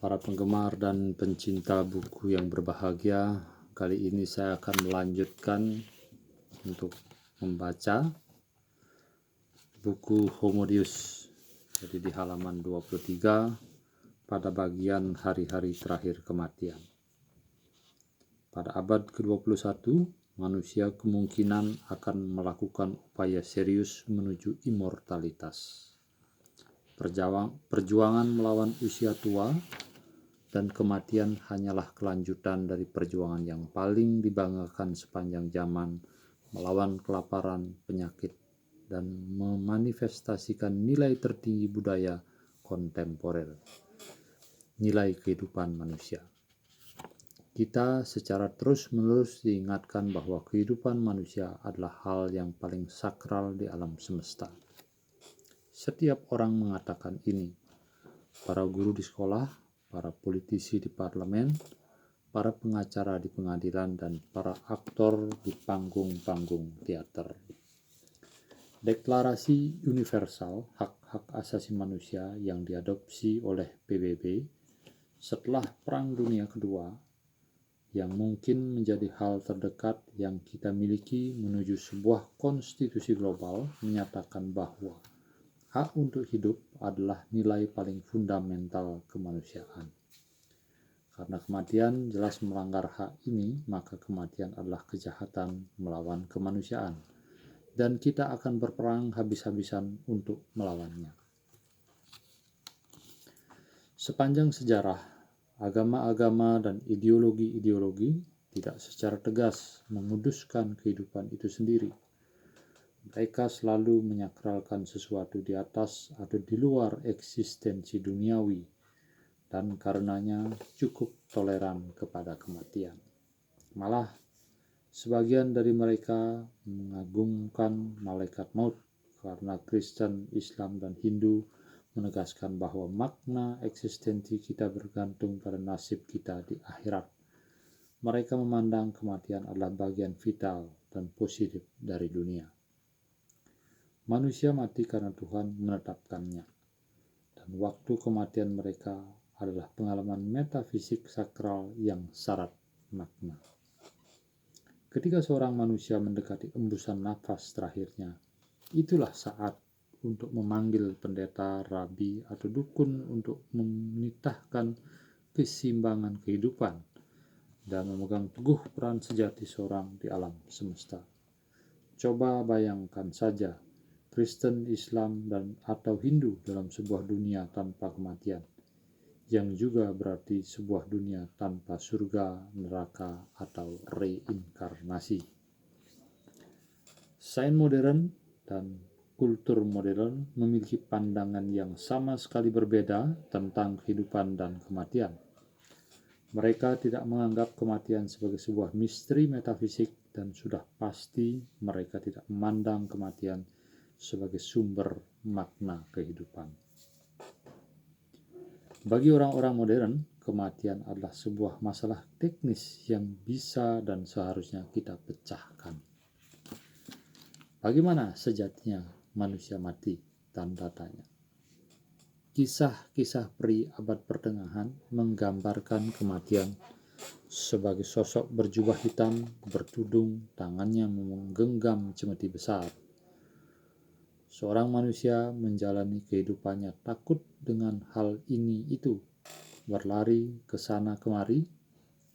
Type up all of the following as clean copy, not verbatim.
Para penggemar dan pencinta buku yang berbahagia, kali ini saya akan melanjutkan untuk membaca buku Homo Deus. Jadi di halaman 23 pada bagian hari-hari terakhir kematian. Pada abad ke-21, manusia kemungkinan akan melakukan upaya serius menuju immortalitas. Perjuangan melawan usia tua dan kematian hanyalah kelanjutan dari perjuangan yang paling dibanggakan sepanjang zaman, melawan kelaparan, penyakit, dan memanifestasikan nilai tertinggi budaya kontemporer, nilai kehidupan manusia. Kita secara terus-menerus diingatkan bahwa kehidupan manusia adalah hal yang paling sakral di alam semesta. Setiap orang mengatakan ini, para guru di sekolah, para politisi di parlemen, para pengacara di pengadilan, dan para aktor di panggung-panggung teater. Deklarasi Universal Hak-Hak Asasi Manusia yang diadopsi oleh PBB setelah Perang Dunia Kedua, yang mungkin menjadi hal terdekat yang kita miliki menuju sebuah konstitusi global, menyatakan bahwa hak untuk hidup adalah nilai paling fundamental kemanusiaan. Karena kematian jelas melanggar hak ini, maka kematian adalah kejahatan melawan kemanusiaan. Dan kita akan berperang habis-habisan untuk melawannya. Sepanjang sejarah, agama-agama dan ideologi-ideologi tidak secara tegas menguduskan kehidupan itu sendiri. Mereka selalu menyakralkan sesuatu di atas atau di luar eksistensi duniawi, dan karenanya cukup toleran kepada kematian. Malah, sebagian dari mereka mengagungkan malaikat maut, karena Kristen, Islam, dan Hindu menegaskan bahwa makna eksistensi kita bergantung pada nasib kita di akhirat. Mereka memandang kematian adalah bagian vital dan positif dari dunia. Manusia mati karena Tuhan menetapkannya, dan waktu kematian mereka adalah pengalaman metafisik sakral yang syarat makna. Ketika seorang manusia mendekati embusan nafas terakhirnya, itulah saat untuk memanggil pendeta, rabi, atau dukun untuk menitahkan keseimbangan kehidupan dan memegang teguh peran sejati seorang di alam semesta. Coba bayangkan saja Kristen, Islam, dan atau Hindu dalam sebuah dunia tanpa kematian, yang juga berarti sebuah dunia tanpa surga, neraka, atau reinkarnasi. Sains modern dan kultur modern memiliki pandangan yang sama sekali berbeda tentang kehidupan dan kematian. Mereka tidak menganggap kematian sebagai sebuah misteri metafisik, dan sudah pasti mereka tidak memandang kematian sebagai sumber makna kehidupan. Bagi orang-orang modern, kematian adalah sebuah masalah teknis yang bisa dan seharusnya kita pecahkan. Bagaimana sejatinya manusia mati? Tanda tanya. Kisah-kisah peri abad pertengahan menggambarkan kematian sebagai sosok berjubah hitam, bertudung, tangannya menggenggam cemeti besar. Seorang manusia menjalani kehidupannya takut dengan hal ini itu, berlari ke sana kemari,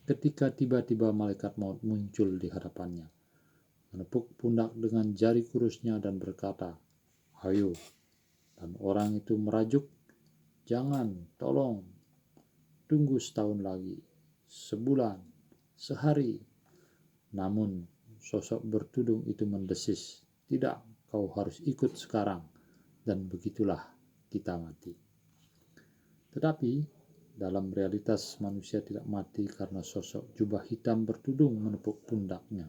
ketika tiba-tiba malaikat maut muncul di hadapannya, menepuk pundak dengan jari kurusnya dan berkata, "Ayo." Dan orang itu merajuk, "Jangan, tolong, tunggu setahun lagi, sebulan, sehari." Namun sosok bertudung itu mendesis, "Tidak, kau harus ikut sekarang." Dan begitulah kita mati. Tetapi dalam realitas manusia tidak mati karena sosok jubah hitam bertudung menepuk pundaknya,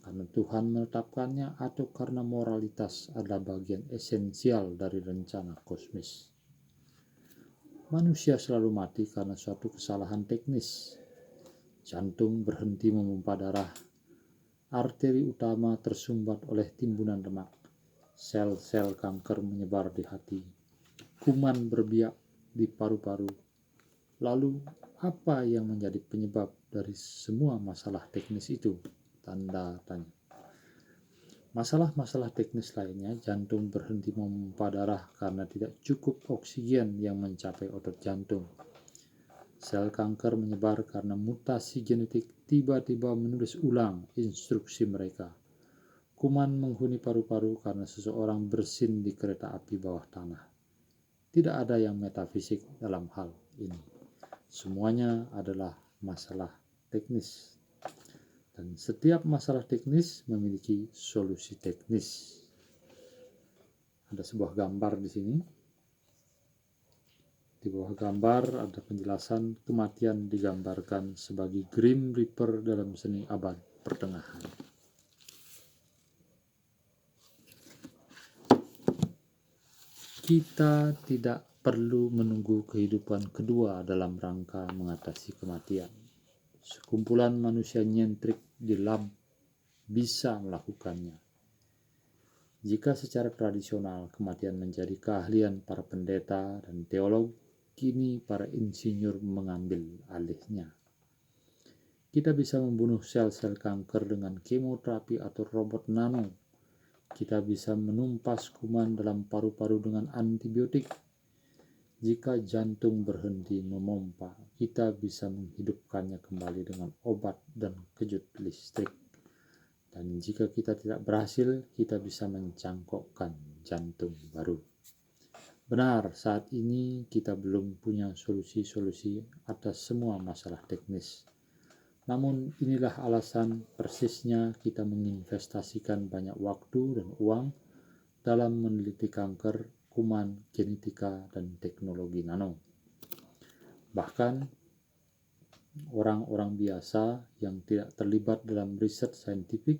karena Tuhan menetapkannya, atau karena moralitas adalah bagian esensial dari rencana kosmis. Manusia selalu mati karena suatu kesalahan teknis. Jantung berhenti memompa darah, arteri utama tersumbat oleh timbunan lemak, sel-sel kanker menyebar di hati, kuman berbiak di paru-paru, Lalu, apa yang menjadi penyebab dari semua masalah teknis itu? Tanda tanya. Masalah-masalah teknis lainnya, jantung berhenti memompa darah karena tidak cukup oksigen yang mencapai otot jantung. Sel kanker menyebar karena mutasi genetik tiba-tiba menulis ulang instruksi mereka. Kuman menghuni paru-paru karena seseorang bersin di kereta api bawah tanah. Tidak ada yang metafisik dalam hal ini. Semuanya adalah masalah teknis. Dan setiap masalah teknis memiliki solusi teknis. Ada sebuah gambar di sini. Di bawah gambar ada penjelasan kematian digambarkan sebagai Grim Reaper dalam seni abad pertengahan. Kita tidak perlu menunggu kehidupan kedua dalam rangka mengatasi kematian. Sekumpulan manusia nyentrik di lab bisa melakukannya. Jika secara tradisional kematian menjadi keahlian para pendeta dan teolog, kini para insinyur mengambil alihnya. Kita bisa membunuh sel-sel kanker dengan kemoterapi atau robot nano. Kita bisa menumpas kuman dalam paru-paru dengan antibiotik. Jika jantung berhenti memompa, kita bisa menghidupkannya kembali dengan obat dan kejut listrik. Dan jika kita tidak berhasil, kita bisa mencangkokkan jantung baru. Benar, saat ini kita belum punya solusi-solusi atas semua masalah teknis. Namun inilah alasan persisnya kita menginvestasikan banyak waktu dan uang dalam meneliti kanker, kuman, genetika, dan teknologi nano. Bahkan orang-orang biasa yang tidak terlibat dalam riset saintifik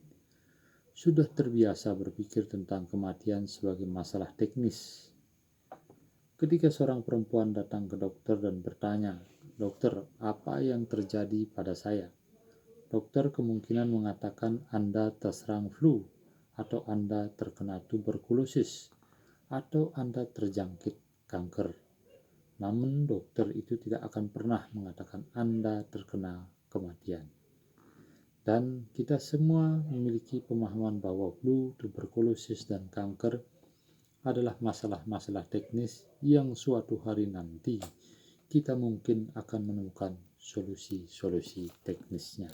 sudah terbiasa berpikir tentang kematian sebagai masalah teknis. Ketika seorang perempuan datang ke dokter dan bertanya, "Dokter, apa yang terjadi pada saya?" Dokter kemungkinan mengatakan Anda terserang flu, atau Anda terkena tuberkulosis, atau Anda terjangkit kanker. Namun dokter itu tidak akan pernah mengatakan Anda terkena kematian. Dan kita semua memiliki pemahaman bahwa flu, tuberkulosis, dan kanker adalah masalah-masalah teknis yang suatu hari nanti kita mungkin akan menemukan solusi-solusi teknisnya.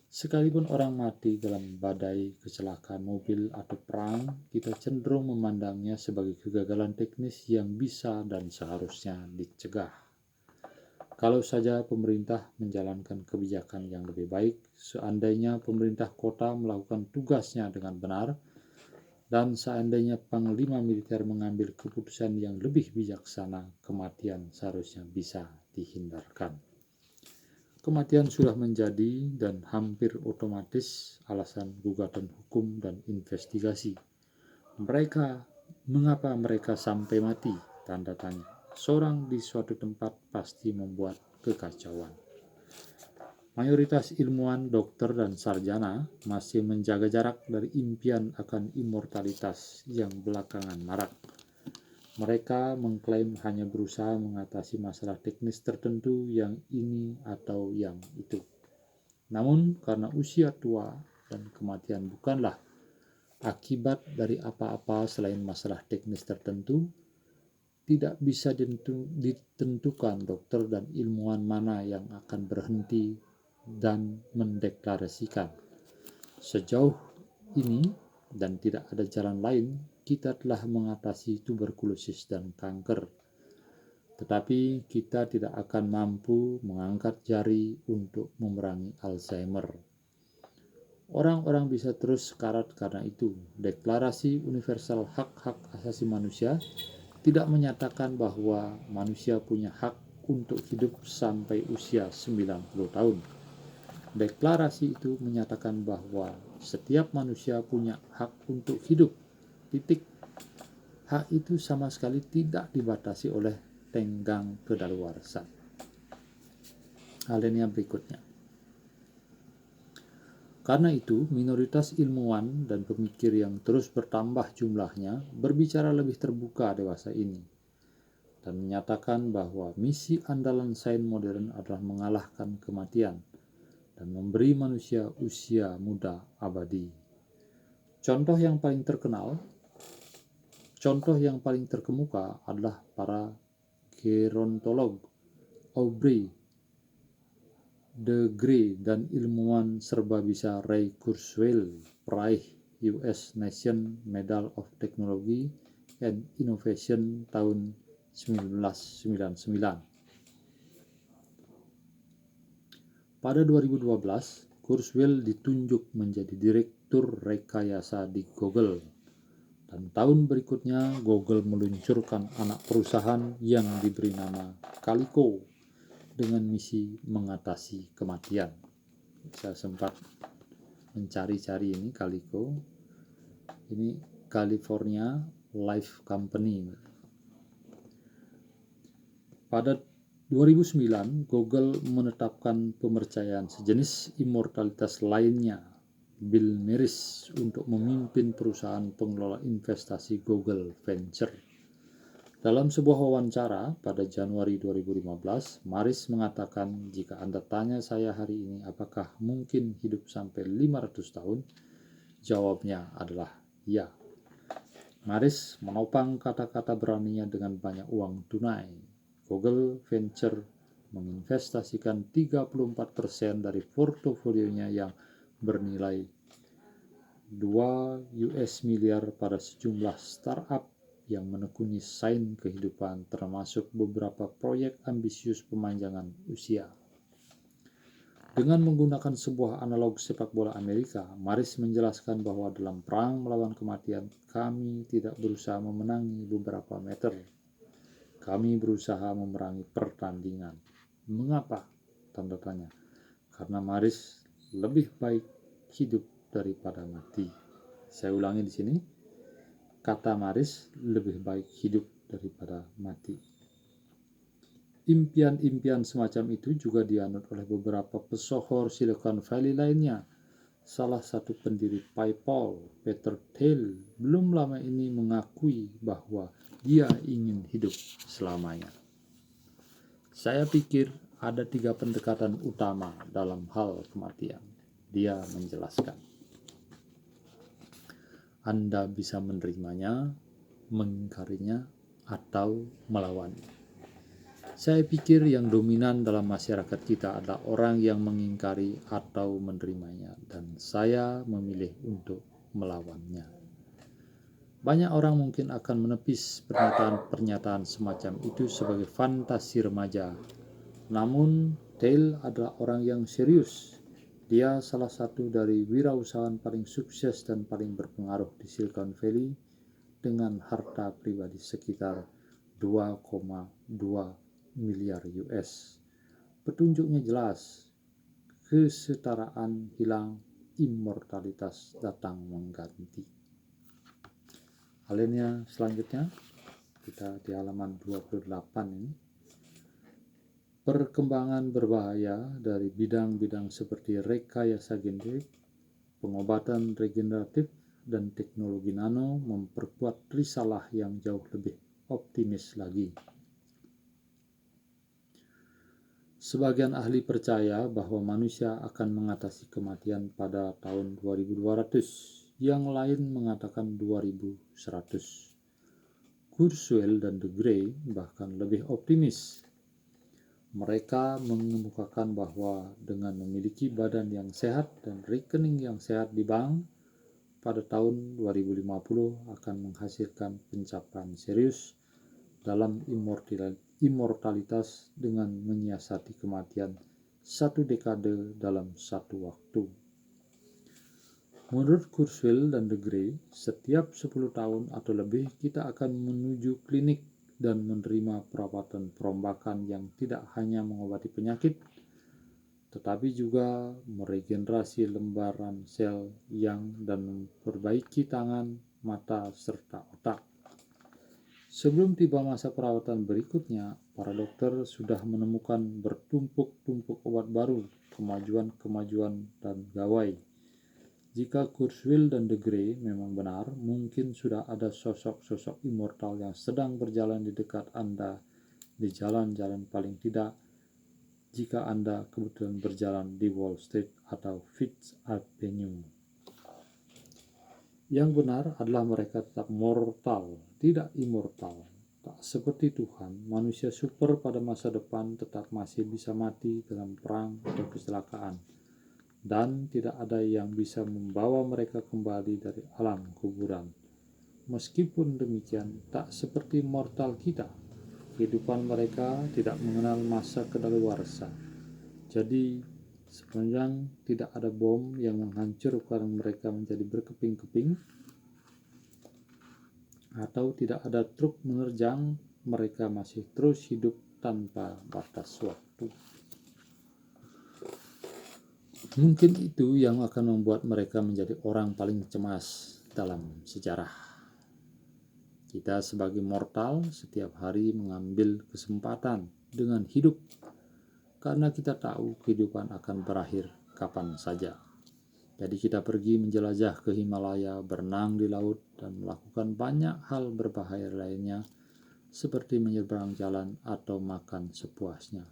Sekalipun orang mati dalam badai, kecelakaan mobil, atau perang, kita cenderung memandangnya sebagai kegagalan teknis yang bisa dan seharusnya dicegah. Kalau saja pemerintah menjalankan kebijakan yang lebih baik, seandainya pemerintah kota melakukan tugasnya dengan benar, dan seandainya panglima militer mengambil keputusan yang lebih bijaksana, kematian seharusnya bisa dihindarkan. Kematian sudah menjadi dan hampir otomatis alasan gugatan hukum dan investigasi. Mengapa mereka sampai mati? Tanda tanya. Seorang di suatu tempat pasti membuat kekacauan. Mayoritas ilmuwan, dokter, dan sarjana masih menjaga jarak dari impian akan immortalitas yang belakangan marak. Mereka mengklaim hanya berusaha mengatasi masalah teknis tertentu yang ini atau yang itu. Namun karena usia tua dan kematian bukanlah akibat dari apa-apa selain masalah teknis tertentu, tidak bisa ditentukan dokter dan ilmuwan mana yang akan berhenti dan mendeklarasikan. Sejauh ini dan tidak ada jalan lain, kita telah mengatasi tuberkulosis dan kanker. Tetapi kita tidak akan mampu mengangkat jari untuk memerangi Alzheimer. Orang-orang bisa terus sekarat karena itu. Deklarasi Universal Hak-Hak Asasi Manusia tidak menyatakan bahwa manusia punya hak untuk hidup sampai usia 90 tahun. Deklarasi itu menyatakan bahwa setiap manusia punya hak untuk hidup. Titik. Hak itu sama sekali tidak dibatasi oleh tenggang kedaluarsa. Alinea berikutnya. Karena itu, minoritas ilmuwan dan pemikir yang terus bertambah jumlahnya berbicara lebih terbuka dewasa ini. dan menyatakan bahwa misi andalan sains modern adalah mengalahkan kematian dan memberi manusia usia muda abadi. Contoh yang paling terkemuka adalah para gerontolog Aubrey de Grey dan ilmuwan serbabisa Ray Kurzweil, peraih US National Medal of Technology and Innovation tahun 1999. Pada 2012, Kurzweil ditunjuk menjadi direktur rekayasa di Google, dan tahun berikutnya Google meluncurkan anak perusahaan yang diberi nama Calico dengan misi mengatasi kematian. Saya sempat mencari-cari ini Calico. Ini California Life Company. Pada 2009, Google menetapkan pemercayaan sejenis immortalitas lainnya, Bill Maris, untuk memimpin perusahaan pengelola investasi Google Venture. Dalam sebuah wawancara pada Januari 2015, Maris mengatakan, "Jika Anda tanya saya hari ini apakah mungkin hidup sampai 500 tahun, jawabnya adalah ya." Maris menopang kata-kata beraninya dengan banyak uang tunai. Google Venture menginvestasikan 34% dari portofolionya yang bernilai $2 miliar pada sejumlah startup yang menekuni sains kehidupan, termasuk beberapa proyek ambisius pemanjangan usia. Dengan menggunakan sebuah analog sepak bola Amerika, Maris menjelaskan bahwa dalam perang melawan kematian, kami tidak berusaha memenangi beberapa meter. Kami berusaha memerangi pertandingan. Mengapa? Tanda tanya. Karena Maris lebih baik hidup daripada mati. Saya ulangi di sini. Kata Maris, lebih baik hidup daripada mati. Impian-impian semacam itu juga dianut oleh beberapa pesohor Silicon Valley lainnya. Salah satu pendiri PayPal, Peter Thiel, belum lama ini mengakui bahwa dia ingin hidup selamanya. Saya pikir ada 3 pendekatan utama dalam hal kematian. Dia menjelaskan. Anda bisa menerimanya, mengingkarinya, atau melawannya. Saya pikir yang dominan dalam masyarakat kita adalah orang yang mengingkari atau menerimanya, dan saya memilih untuk melawannya. Banyak orang mungkin akan menepis pernyataan semacam itu sebagai fantasi remaja. Namun, Thiel adalah orang yang serius. Dia salah satu dari wirausahawan paling sukses dan paling berpengaruh di Silicon Valley dengan harta pribadi sekitar 2,2 miliar US. Petunjuknya jelas, kesetaraan hilang, immortalitas datang mengganti. Alinea selanjutnya, kita di halaman 28 ini. Perkembangan berbahaya dari bidang-bidang seperti rekayasa genetik, pengobatan regeneratif, dan teknologi nano memperkuat risalah yang jauh lebih optimis lagi. Sebagian ahli percaya bahwa manusia akan mengatasi kematian pada tahun 2200, yang lain mengatakan 2100. Kurzweil dan de Grey bahkan lebih optimis. Mereka mengemukakan bahwa dengan memiliki badan yang sehat dan rekening yang sehat di bank, pada tahun 2050 akan menghasilkan pencapaian serius dalam immortalitas dengan menyiasati kematian 1 dekade dalam 1 waktu. Menurut Kurzweil dan de Grey, setiap 10 tahun atau lebih kita akan menuju klinik dan menerima perawatan perombakan yang tidak hanya mengobati penyakit, tetapi juga meregenerasi lembaran sel dan memperbaiki tangan, mata, serta otak. Sebelum tiba masa perawatan berikutnya, para dokter sudah menemukan bertumpuk-tumpuk obat baru, kemajuan, dan gawai. Jika Kurzweil dan de Grey memang benar, mungkin sudah ada sosok-sosok immortal yang sedang berjalan di dekat Anda di jalan-jalan, paling tidak jika Anda kebetulan berjalan di Wall Street atau Fifth Avenue. Yang benar adalah mereka tetap mortal, tidak immortal. Tak seperti Tuhan, manusia super pada masa depan tetap masih bisa mati dalam perang atau kecelakaan, dan tidak ada yang bisa membawa mereka kembali dari alam kuburan. Meskipun demikian, tak seperti mortal kita, kehidupan mereka tidak mengenal masa kedaluarsa. Jadi, sepanjang tidak ada bom yang menghancurkan mereka menjadi berkeping-keping, atau tidak ada truk menerjang, mereka masih terus hidup tanpa batas waktu. Mungkin itu yang akan membuat mereka menjadi orang paling cemas dalam sejarah. Kita sebagai mortal setiap hari mengambil kesempatan dengan hidup, karena kita tahu kehidupan akan berakhir kapan saja. Jadi kita pergi menjelajah ke Himalaya, berenang di laut, dan melakukan banyak hal berbahaya lainnya, seperti menyeberang jalan atau makan sepuasnya.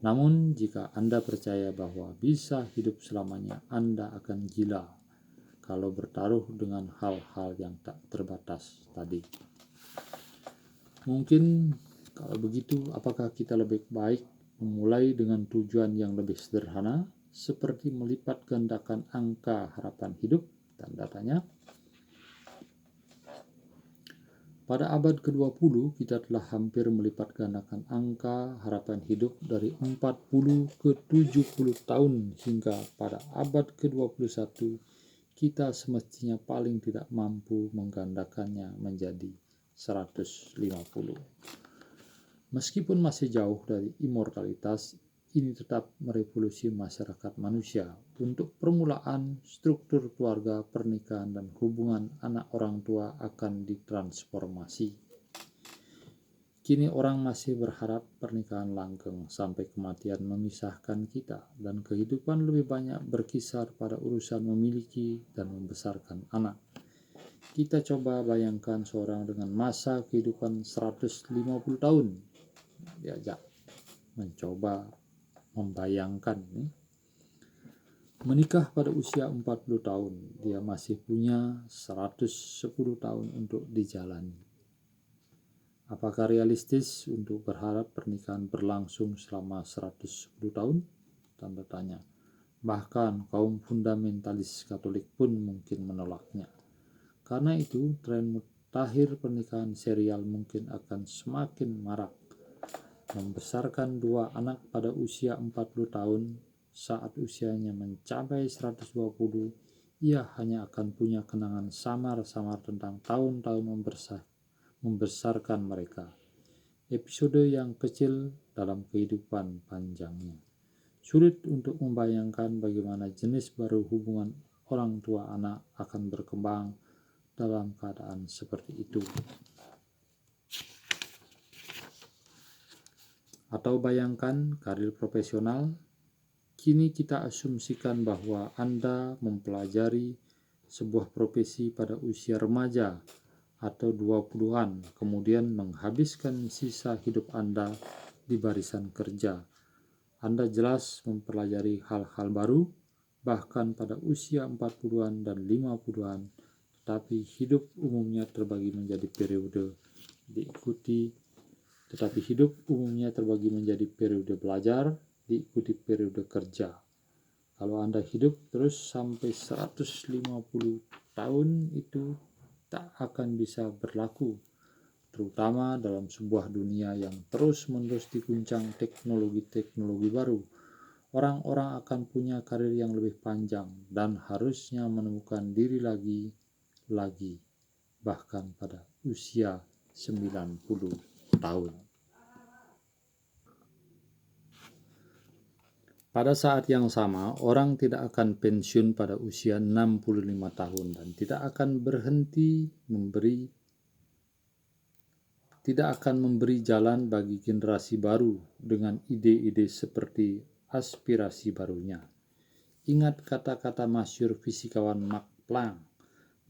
Namun jika Anda percaya bahwa bisa hidup selamanya, Anda akan gila kalau bertaruh dengan hal-hal yang tak terbatas tadi. Mungkin kalau begitu, apakah kita lebih baik memulai dengan tujuan yang lebih sederhana, seperti melipat gandakan angka harapan hidup? Tanda tanya. Pada abad ke-20, kita telah hampir melipat gandakan angka harapan hidup dari 40 ke 70 tahun, hingga pada abad ke-21 kita semestinya paling tidak mampu menggandakannya menjadi 150. Meskipun masih jauh dari immortalitas, ini tetap merevolusi masyarakat manusia. Untuk permulaan, struktur keluarga, pernikahan, dan hubungan anak orang tua akan ditransformasi. Kini orang masih berharap pernikahan langgeng sampai kematian memisahkan kita, dan kehidupan lebih banyak berkisar pada urusan memiliki dan membesarkan anak. Kita coba bayangkan seorang dengan masa kehidupan 150 tahun. Diajak mencoba membayangkan menikah pada usia 40 tahun, dia masih punya 110 tahun untuk dijalani. Apakah realistis untuk berharap pernikahan berlangsung selama 110 tahun? Tanda tanya. Bahkan kaum fundamentalis Katolik pun mungkin menolaknya. Karena itu, tren mutakhir pernikahan serial mungkin akan semakin marak. Membesarkan 2 anak pada usia 40 tahun, saat usianya mencapai 120, ia hanya akan punya kenangan samar-samar tentang tahun-tahun membesarkan mereka. Episode yang kecil dalam kehidupan panjangnya. Sulit untuk membayangkan bagaimana jenis baru hubungan orang tua anak akan berkembang dalam keadaan seperti itu. Atau bayangkan karir profesional. Kini kita asumsikan bahwa Anda mempelajari sebuah profesi pada usia remaja atau 20-an, kemudian menghabiskan sisa hidup Anda di barisan kerja. Anda jelas mempelajari hal-hal baru, bahkan pada usia 40-an dan 50-an, tetapi hidup umumnya terbagi menjadi periode belajar, diikuti periode kerja. Kalau Anda hidup terus sampai 150 tahun, itu tak akan bisa berlaku, terutama dalam sebuah dunia yang terus-menerus diguncang teknologi-teknologi baru. Orang-orang akan punya karir yang lebih panjang dan harusnya menemukan diri lagi, bahkan pada usia 90 tahun. Pada saat yang sama, orang tidak akan pensiun pada usia 65 tahun dan tidak akan memberi jalan bagi generasi baru dengan ide-ide seperti aspirasi barunya. Ingat kata-kata masyhur fisikawan Max Planck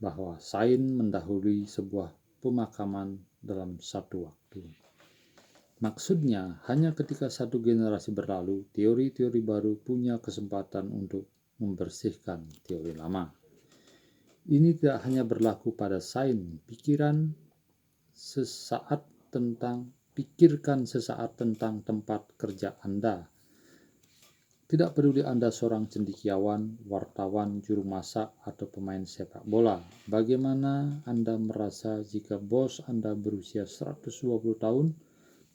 bahwa sains mendahului sebuah pemakaman dalam satu waktu. Maksudnya, hanya ketika satu generasi berlalu, teori-teori baru punya kesempatan untuk membersihkan teori lama. Ini tidak hanya berlaku pada sains, pikirkan sesaat tentang tempat kerja Anda. Tidak peduli Anda seorang cendekiawan, wartawan, juru masak, atau pemain sepak bola. Bagaimana Anda merasa jika bos Anda berusia 120 tahun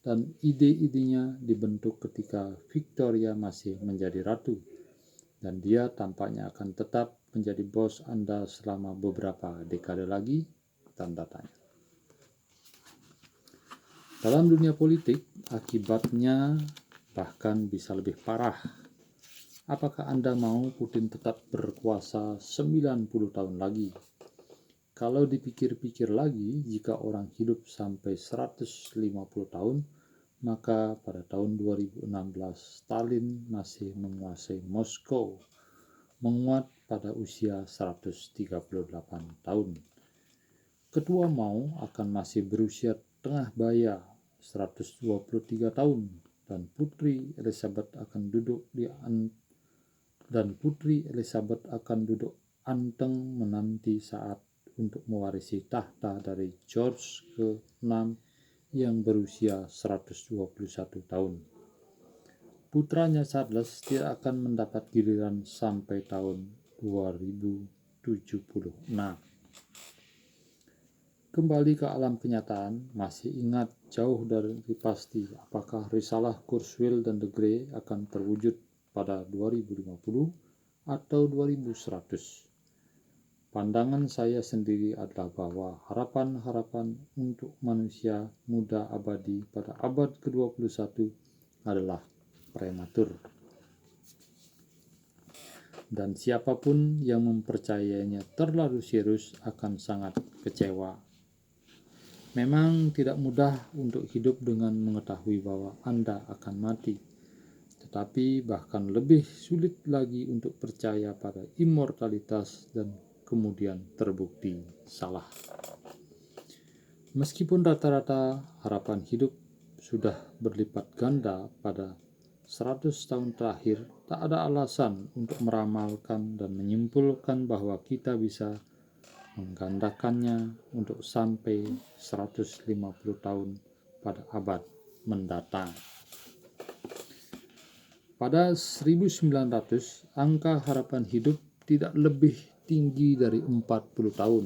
dan ide-idenya dibentuk ketika Victoria masih menjadi ratu, dan dia tampaknya akan tetap menjadi bos Anda selama beberapa dekade lagi? Tanda tanya. Dalam dunia politik, akibatnya bahkan bisa lebih parah. Apakah Anda mau Putin tetap berkuasa 90 tahun lagi? Kalau dipikir-pikir lagi, jika orang hidup sampai 150 tahun, maka pada tahun 2016 Stalin masih menguasai Moskow, menguat pada usia 138 tahun. Ketua Mao akan masih berusia tengah baya 123 tahun, dan Putri Elizabeth akan duduk anteng menanti saat untuk mewarisi tahta dari George ke-6 yang berusia 121 tahun. Putranya Charles tidak akan mendapat giliran sampai tahun 2076. Kembali ke alam kenyataan, masih ingat jauh dari pasti apakah risalah Kurzweil dan de Grey akan terwujud pada 2050 atau 2100. Pandangan saya sendiri adalah bahwa harapan-harapan untuk manusia muda abadi pada abad ke-21 adalah prematur. Dan siapapun yang mempercayainya terlalu serius akan sangat kecewa. Memang tidak mudah untuk hidup dengan mengetahui bahwa Anda akan mati, tetapi bahkan lebih sulit lagi untuk percaya pada immortalitas dan kemudian terbukti salah. Meskipun rata-rata harapan hidup sudah berlipat ganda pada 100 tahun terakhir, tak ada alasan untuk meramalkan dan menyimpulkan bahwa kita bisa menggandakannya untuk sampai 150 tahun pada abad mendatang. Pada 1900, angka harapan hidup tidak lebih tinggi dari 40 tahun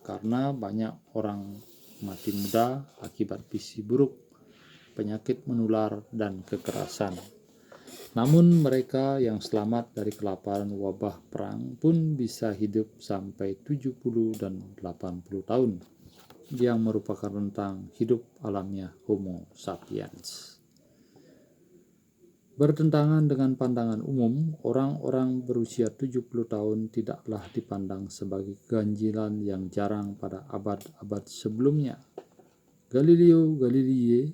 karena banyak orang mati muda akibat gizi buruk, penyakit menular, dan kekerasan. Namun mereka yang selamat dari kelaparan wabah perang pun bisa hidup sampai 70 dan 80 tahun, yang merupakan rentang hidup alamiah Homo sapiens. Bertentangan dengan pandangan umum, orang-orang berusia 70 tahun tidaklah dipandang sebagai keganjilan yang jarang pada abad-abad sebelumnya. Galileo Galilei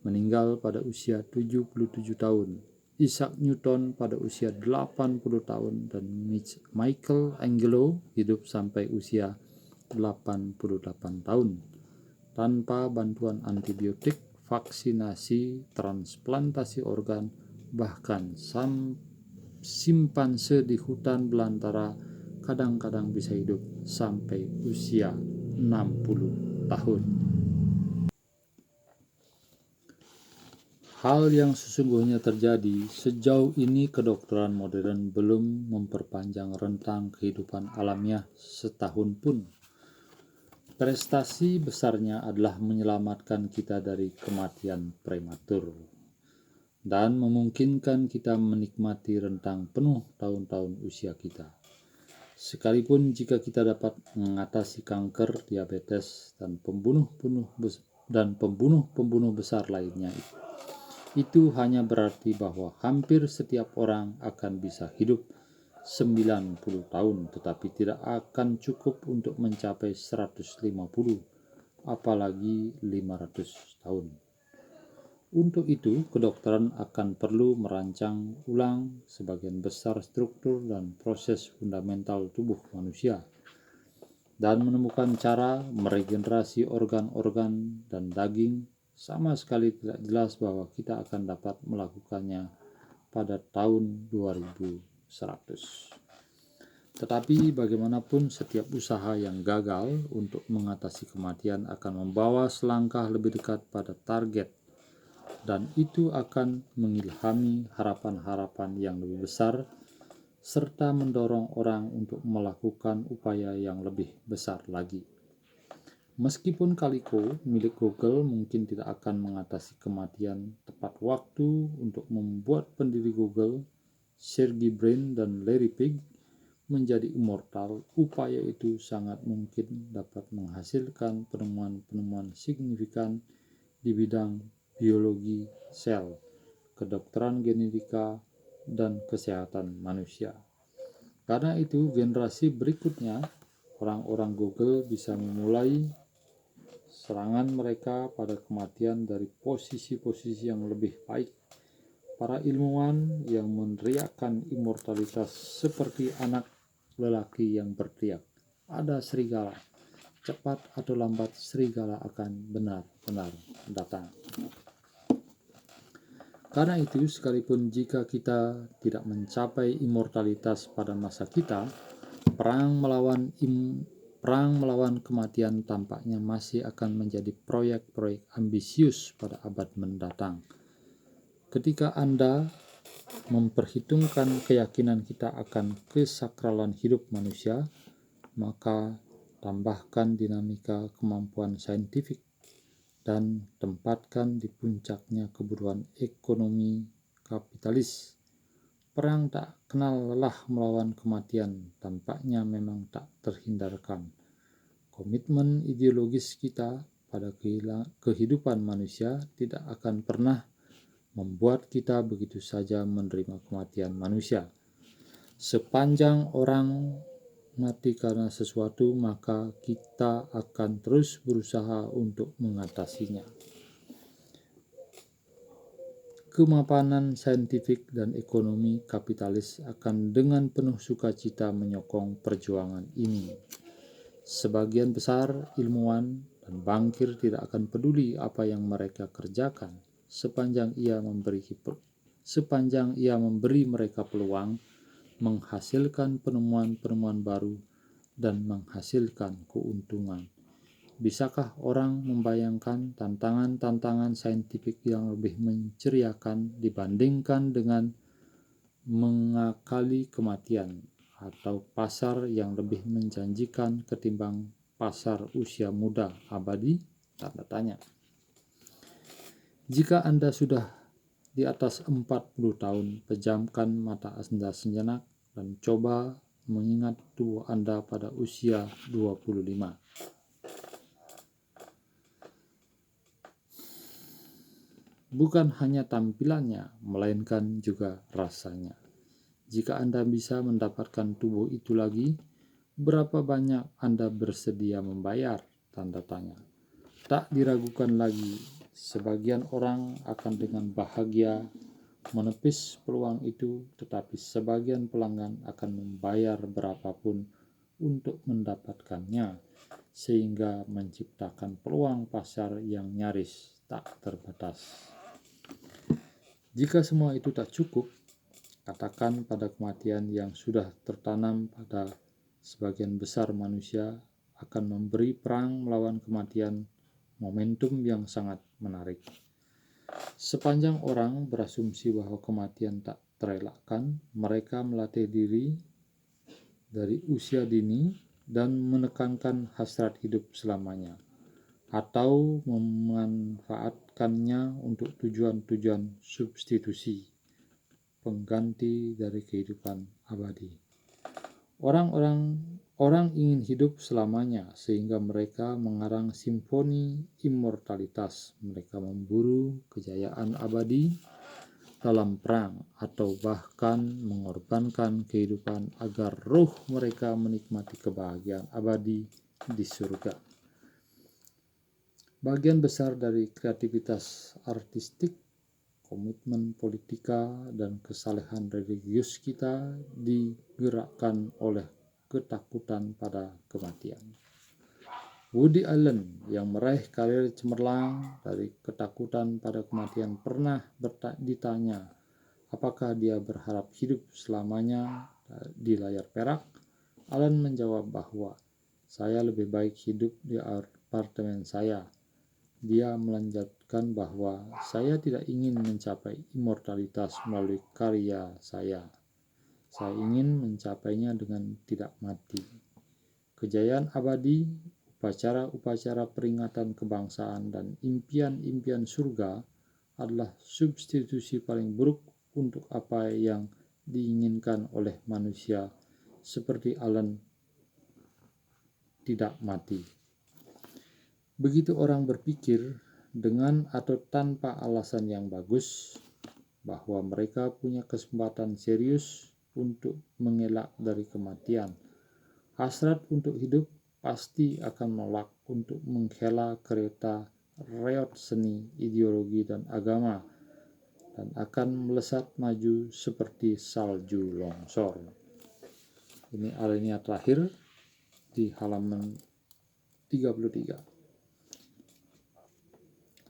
meninggal pada usia 77 tahun, Isaac Newton pada usia 80 tahun, dan Michelangelo hidup sampai usia 88 tahun, tanpa bantuan antibiotik, vaksinasi, transplantasi organ, bahkan simpanse di hutan belantara kadang-kadang bisa hidup sampai usia 60 tahun. Hal yang sesungguhnya terjadi, sejauh ini kedokteran modern belum memperpanjang rentang kehidupan alamiah setahun pun. Prestasi besarnya adalah menyelamatkan kita dari kematian prematur dan memungkinkan kita menikmati rentang penuh tahun-tahun usia kita. Sekalipun jika kita dapat mengatasi kanker, diabetes, dan pembunuh besar lainnya, itu hanya berarti bahwa hampir setiap orang akan bisa hidup 90 tahun, tetapi tidak akan cukup untuk mencapai 150, apalagi 500 tahun. Untuk itu, kedokteran akan perlu merancang ulang sebagian besar struktur dan proses fundamental tubuh manusia, dan menemukan cara meregenerasi organ-organ dan daging sama sekali tidak jelas bahwa kita akan dapat melakukannya pada tahun 2100. Tetapi bagaimanapun setiap usaha yang gagal untuk mengatasi kematian akan membawa selangkah lebih dekat pada target, dan itu akan mengilhami harapan-harapan yang lebih besar serta mendorong orang untuk melakukan upaya yang lebih besar lagi. Meskipun Calico milik Google mungkin tidak akan mengatasi kematian tepat waktu untuk membuat pendiri Google, Sergey Brin dan Larry Page, menjadi immortal, upaya itu sangat mungkin dapat menghasilkan penemuan-penemuan signifikan di bidang biologi sel, kedokteran genetika, dan kesehatan manusia. Karena itu, generasi berikutnya, orang-orang Google bisa memulai serangan mereka pada kematian dari posisi-posisi yang lebih baik. Para ilmuwan yang meneriakkan immortalitas seperti anak lelaki yang berteriak, "Ada serigala." Cepat atau lambat serigala akan benar-benar datang. Karena itu, sekalipun jika kita tidak mencapai immortalitas pada masa kita, perang melawan kematian tampaknya masih akan menjadi proyek-proyek ambisius pada abad mendatang. Ketika Anda memperhitungkan keyakinan kita akan kesakralan hidup manusia, maka tambahkan dinamika kemampuan saintifik dan tempatkan di puncaknya kebutuhan ekonomi kapitalis. Perang tak kenal lelah melawan kematian tampaknya memang tak terhindarkan. Komitmen ideologis kita pada kehidupan manusia tidak akan pernah membuat kita begitu saja menerima kematian manusia. Sepanjang orang mati karena sesuatu, maka kita akan terus berusaha untuk mengatasinya. Kemapanan saintifik dan ekonomi kapitalis akan dengan penuh sukacita menyokong perjuangan ini. Sebagian besar ilmuwan dan bankir tidak akan peduli apa yang mereka kerjakan sepanjang ia memberi mereka peluang menghasilkan penemuan-penemuan baru dan menghasilkan keuntungan. Bisakah orang membayangkan tantangan-tantangan saintifik yang lebih menceriakan dibandingkan dengan mengakali kematian, atau pasar yang lebih menjanjikan ketimbang pasar usia muda abadi? Tanda tanya. Jika Anda sudah di atas 40 tahun, pejamkan mata Anda sejenak dan coba mengingat tubuh Anda pada usia 25. Bukan hanya tampilannya, melainkan juga rasanya. Jika Anda bisa mendapatkan tubuh itu lagi, berapa banyak Anda bersedia membayar? Tanda tanya. Tak diragukan lagi, sebagian orang akan dengan bahagia menepis peluang itu, tetapi sebagian pelanggan akan membayar berapapun untuk mendapatkannya, sehingga menciptakan peluang pasar yang nyaris tak terbatas. Jika semua itu tak cukup, katakan pada kematian yang sudah tertanam pada sebagian besar manusia akan memberi perang melawan kematian momentum yang sangat menarik. Sepanjang orang berasumsi bahwa kematian tak terelakkan, mereka melatih diri dari usia dini dan menekankan hasrat hidup selamanya, atau memanfaatkannya untuk tujuan-tujuan substitusi, pengganti dari kehidupan abadi. Orang ingin hidup selamanya, sehingga mereka mengarang simfoni immortalitas. Mereka memburu kejayaan abadi dalam perang, atau bahkan mengorbankan kehidupan agar ruh mereka menikmati kebahagiaan abadi di surga. Bagian besar dari kreativitas artistik, komitmen politika, dan kesalehan religius kita digerakkan oleh ketakutan pada kematian. Woody Allen yang meraih karir cemerlang dari ketakutan pada kematian pernah ditanya apakah dia berharap hidup selamanya di layar perak. Allen menjawab bahwa saya lebih baik hidup di apartemen saya. Dia melanjutkan bahwa saya tidak ingin mencapai immortalitas melalui karya saya. Saya ingin mencapainya dengan tidak mati. Kejayaan abadi, upacara-upacara peringatan kebangsaan, dan impian-impian surga adalah substitusi paling buruk untuk apa yang diinginkan oleh manusia seperti Allen tidak mati. Begitu orang berpikir dengan atau tanpa alasan yang bagus bahwa mereka punya kesempatan serius untuk mengelak dari kematian, hasrat untuk hidup pasti akan menolak untuk menghela kereta reot seni, ideologi, dan agama, dan akan melesat maju seperti salju longsor. Ini alinea terakhir di halaman 33.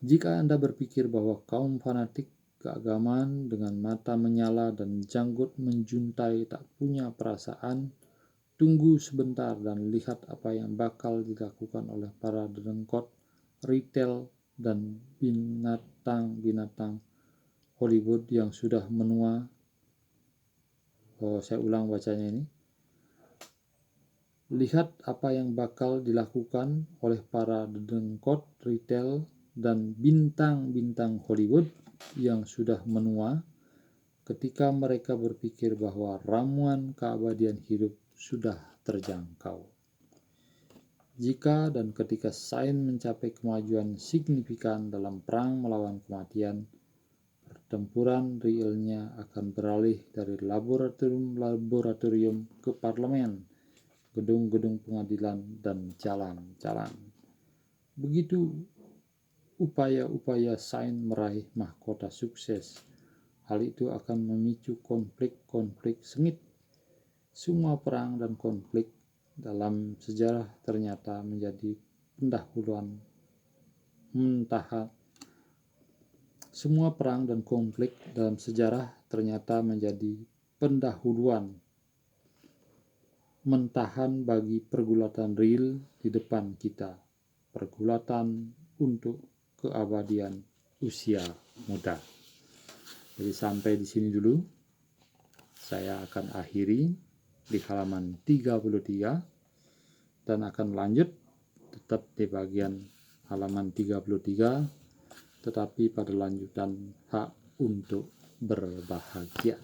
Jika Anda berpikir bahwa kaum fanatik keagamaan dengan mata menyala dan janggut menjuntai tak punya perasaan, tunggu sebentar dan lihat apa yang bakal dilakukan oleh para dedengkot retail dan binatang-binatang Hollywood yang sudah menua. Saya ulang bacanya ini. Lihat apa yang bakal dilakukan oleh para dedengkot retail dan bintang-bintang Hollywood yang sudah menua ketika mereka berpikir bahwa ramuan keabadian hidup sudah terjangkau. Jika dan ketika sains mencapai kemajuan signifikan dalam perang melawan kematian, pertempuran realnya akan beralih dari laboratorium ke parlemen, gedung-gedung pengadilan, dan jalan-jalan. Begitu upaya-upaya sains meraih mahkota sukses, hal itu akan memicu konflik-konflik sengit. Semua perang dan konflik dalam sejarah ternyata menjadi pendahuluan Semua perang dan konflik dalam sejarah ternyata menjadi pendahuluan mentahan bagi pergulatan real di depan kita, pergulatan untuk keabadian usia muda. Jadi sampai di sini dulu. Saya akan akhiri di halaman 33 dan akan lanjut tetap di bagian halaman 33, tetapi pada lanjutan hak untuk berbahagia.